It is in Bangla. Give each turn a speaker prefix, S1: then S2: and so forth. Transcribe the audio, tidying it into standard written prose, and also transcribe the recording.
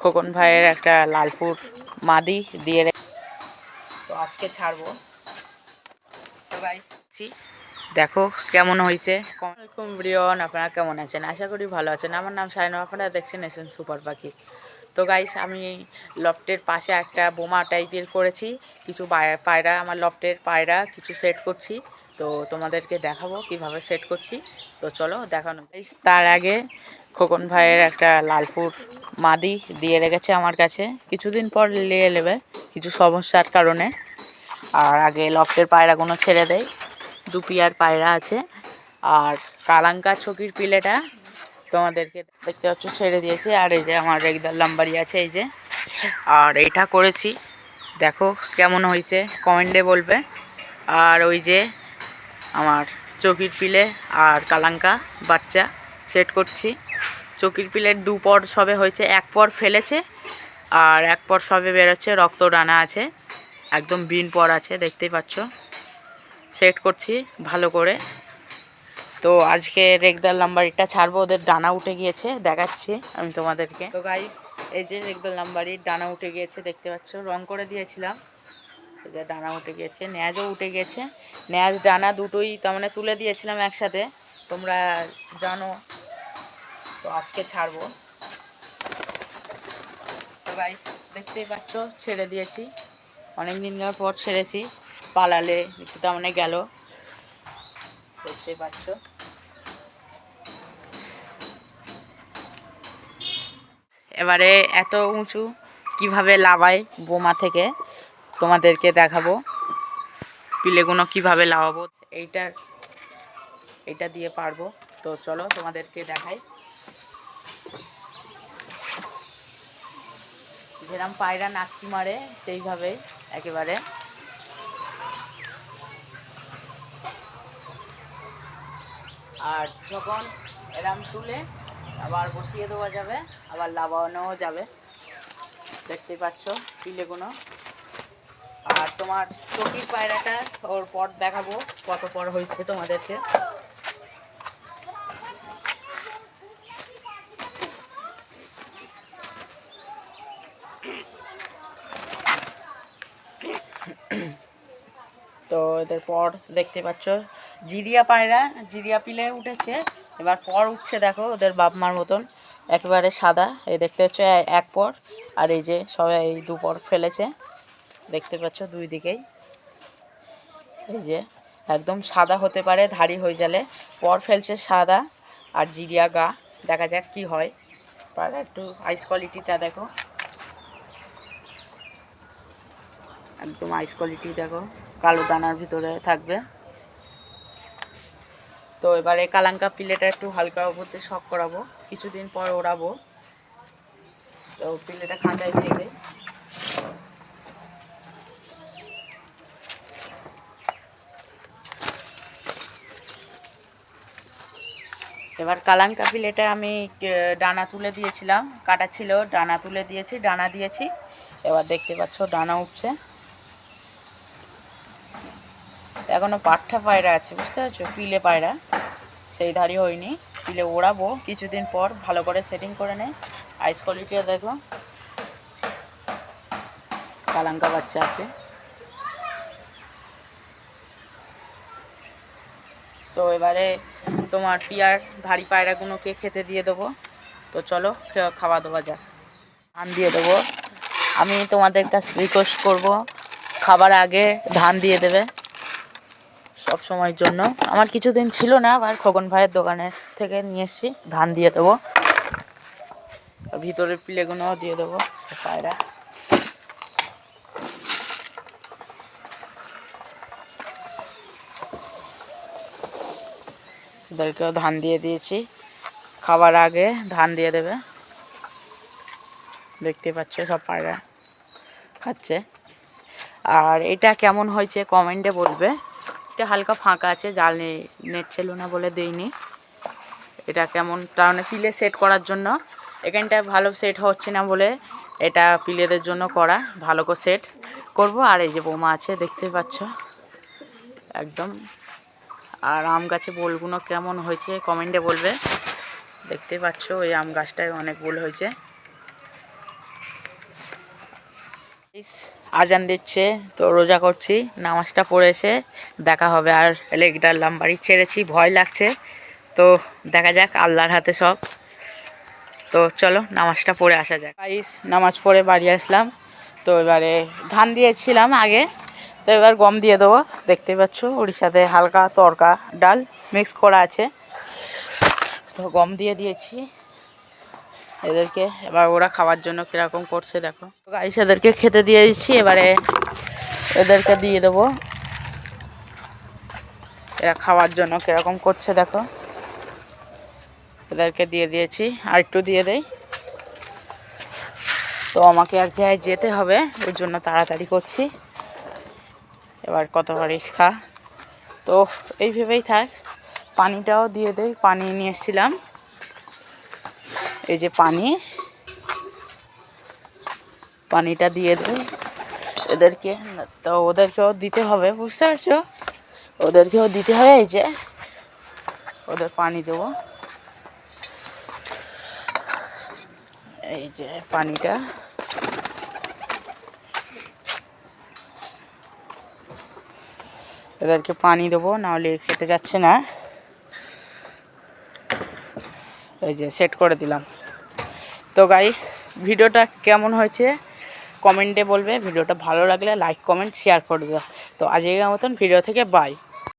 S1: খোকন ভাইয়ের একটা লালপুর মাদি দিয়ে তো আজকে ছাড়বো। তো গাইস দেখো কেমন হয়েছে। আসসালামাইকুম এভরিওয়ান, আপনারা কেমন আছেন? আশা করি ভালো আছেন। আমার নাম শাইনা, আপনারা দেখছেন এসএম সুপার পাখি। তো গাইস আমি লফটের পাশে একটা বোমা টাইপের করেছি, কিছু পায়রা, আমার লফটের পায়রা কিছু সেট করছি। তো তোমাদেরকে দেখাবো কিভাবে সেট করছি। তো চলো দেখানো। গাইস তার আগে খোকন ভাইয়ের একটা লালপুর মাদি দিয়ে রেখেছে আমার কাছে, কিছুদিন পর নিয়ে নেবে কিছু সমস্যার কারণে। আর আগে লফটের পায়রাগুলো ছেড়ে দেয়, দু পেয়ার পায়রা আছে। আর কালাঙ্কা চকির পিলেটা তোমাদেরকে দেখতে পাচ্ছ ছেড়ে দিয়েছে। আর এই যে আমার রেগদার লাম্বারি আছে এই যে। আর এইটা করেছি, দেখো কেমন হয়েছে কমেন্টে বলবে। আর ওই যে আমার চকির পিলে আর কালাঙ্কা বাচ্চা সেট করছি। চকির পিলের দু পর সবে হয়েছে, এক পর ফেলেছে আর এক পর সবে বেরোচ্ছে, রক্ত ডানা আছে, একদম বিন পর আছে, দেখতেই পাচ্ছ। সেট করছি ভালো করে। তো আজকে রেগদার লাম্বারিটা ছাড়বো, ওদের ডানা উঠে গিয়েছে, দেখাচ্ছি আমি তোমাদেরকে। তো গাইস এই যে রেগদার লাম্বারির ডানা উঠে গিয়েছে, দেখতে পাচ্ছ, রং করে দিয়েছিলাম। এই যে ডানা উঠে গিয়েছে, ন্যাজও উঠে গিয়েছে। ন্যাজ ডানা দুটোই তার মানে তুলে দিয়েছিলাম একসাথে, তোমরা জানো। তো আজকে ছাড়বো। তো গাইস দেখতেই পাচ্ছ ছেড়ে দিয়েছি, অনেক দিন পর ছেড়েছি, পালালে একটু তার মানে গেল, দেখতেই পাচ্ছ। এবারে এত উঁচু কিভাবে লাভাই বোমা থেকে তোমাদেরকে দেখাবো, পিলেগুলো কিভাবে লাভাবো, এইটা দিয়ে পারবো। তো চলো তোমাদেরকে দেখাই। যেরকম পায়রা নাকি মারে সেইভাবে একেবারে। আর যখন এরম তুলে আবার বসিয়ে দেওয়া যাবে, আবার লাভানোও যাবে, দেখতেই পাচ্ছ পিলেগুলো। আর তোমার চকির পায়রাটা ওর পর দেখাবো কত পর হয়েছে তোমাদেরকে। তো এদের পর দেখতে পাচ্ছ, জিরিয়া পায়রা, জিরিয়া পিলে উঠেছে, এবার পর উঠছে দেখো ওদের বাপ মার মতন, একেবারে সাদা। এই দেখতে পাচ্ছ এক পর, আর এই যে সবাই এই দু পর ফেলেছে, দেখতে পাচ্ছ দুই দিকেই। এই যে একদম সাদা হতে পারে ধাড়ি হয়ে গেলে, পর ফেলছে সাদা আর জিরিয়া গা। দেখা যাক কি হয়। পায়রা একটু আইস কোয়ালিটিটা দেখো, একদম আইস কোয়ালিটি দেখো, কালো দানার ভিতরে থাকবে। তো এবারে কালাঙ্কা পিলেটা একটু হালকা উপরতে শক করাবো, কিছুদিন পর ওড়াবো। তো পিলেটা খাঁচায় দিয়ে দেয়। এবার কালাঙ্কা পিলেটা আমি ডানা তুলে দিয়েছিলাম, কাটা ছিল, ডানা তুলে দিয়েছি, ডানা দিয়েছি। এবার দেখতে পাচ্ছ ডানা উঠছে। এখনো পাঠা পায়রা আছে, বুঝতে পারছো, পিলে পায়রা সেই ধারি হয়নি। পিলে ওড়াবো কিছুদিন পর, ভালো করে সেটিং করে নেয়। আইস কোয়ালিটিও দেখো, কালাঙ্কা বাচ্চা আছে। তো এবারে তোমার পিয়ার ধাড়ি পায়রাগুলোকে খেতে দিয়ে দেবো। তো চলো খাওয়া দাওয়া যাক। ধান দিয়ে দেবো, আমি তোমাদের কাছে রিকোয়েস্ট করব, খাবার আগে ধান দিয়ে দেবে সব সময়ের জন্য। আমার কিছুদিন ছিল না, আবার খোকন ভাইয়ের দোকানে থেকে নিয়ে এসেছি, ধান দিয়ে দেবো। ভিতরের পিলেগুলোও দিয়ে দেবো পায়রা। ওদেরকেও ধান দিয়ে দিয়েছি, খাবার আগে ধান দিয়ে দেবে। দেখতে পাচ্ছ সব পায়রা খাচ্ছে। আর এটা কেমন হয়েছে কমেন্টে বলবে। এটা হালকা ফাঁকা আছে, জাল নেট ছিল না বলে দেইনি। এটা কেমন, তার মানে পিলে সেট করার জন্য, এখানটা ভালো সেট হচ্ছে না বলে এটা পিলেদের জন্য করা, ভালো করে সেট করব। আর এই যে বোমা আছে দেখতে পাচ্ছ একদম। আর আম গাছে বোলগুলো কেমন হয়েছে কমেন্টে বলবে। দেখতে পাচ্ছ ওই আম গাছটায় অনেক বোল হয়েছে। আজান দিচ্ছে, তো রোজা করছি, নামাজটা পড়ে এসে দেখা হবে। আর লেগ ডাললাম, বাড়ি ছেড়েছি, ভয় লাগছে, তো দেখা যাক, আল্লাহর হাতে সব। তো চলো নামাজটা পড়ে আসা যাক। নামাজ পড়ে বাড়ি আসলাম। তো এবারে ধান দিয়েছিলাম আগে, তো এবার গম দিয়ে দেবো। দেখতেই পাচ্ছ ওর সাথে হালকা তরকা ডাল মিক্স করা আছে, তো গম দিয়ে দিয়েছি এদেরকে। এবার ওরা খাওয়ার জন্য কীরকম করছে দেখো। গাইস এদেরকে খেতে দিয়ে দিচ্ছি, এবারে এদেরকে দিয়ে দেবো। এরা খাওয়ার জন্য কীরকম করছে দেখো। এদেরকে দিয়ে দিয়েছি, আর একটু দিয়ে দেই। তো আমাকে এক জায়গায় যেতে হবে, ওই জন্য তাড়াতাড়ি করছি। এবার কত পারিস খা। তো এই ভেবেই থাক। পানিটাও দিয়ে দেই, পানি নিয়ে এসেছিলাম, এই যে পানিটা দিয়ে দেই এদেরকে। তো ওদেরকেও দিতে হবে, বুঝতে পারছো, ওদেরকেও দিতে হবে। এই যে ওদের পানি দেবো, এই যে পানিটা। এদেরকে পানি দেবো, নাহলে খেতে যাচ্ছে না। এই যে সেট করে দিলাম। তো গাইস ভিডিওটা কেমন হয়েছে কমেন্টে বলবে। ভিডিওটা ভালো লাগলে লাইক কমেন্ট শেয়ার করে দেবে। তো আজকের মতন ভিডিও থেকে বাই।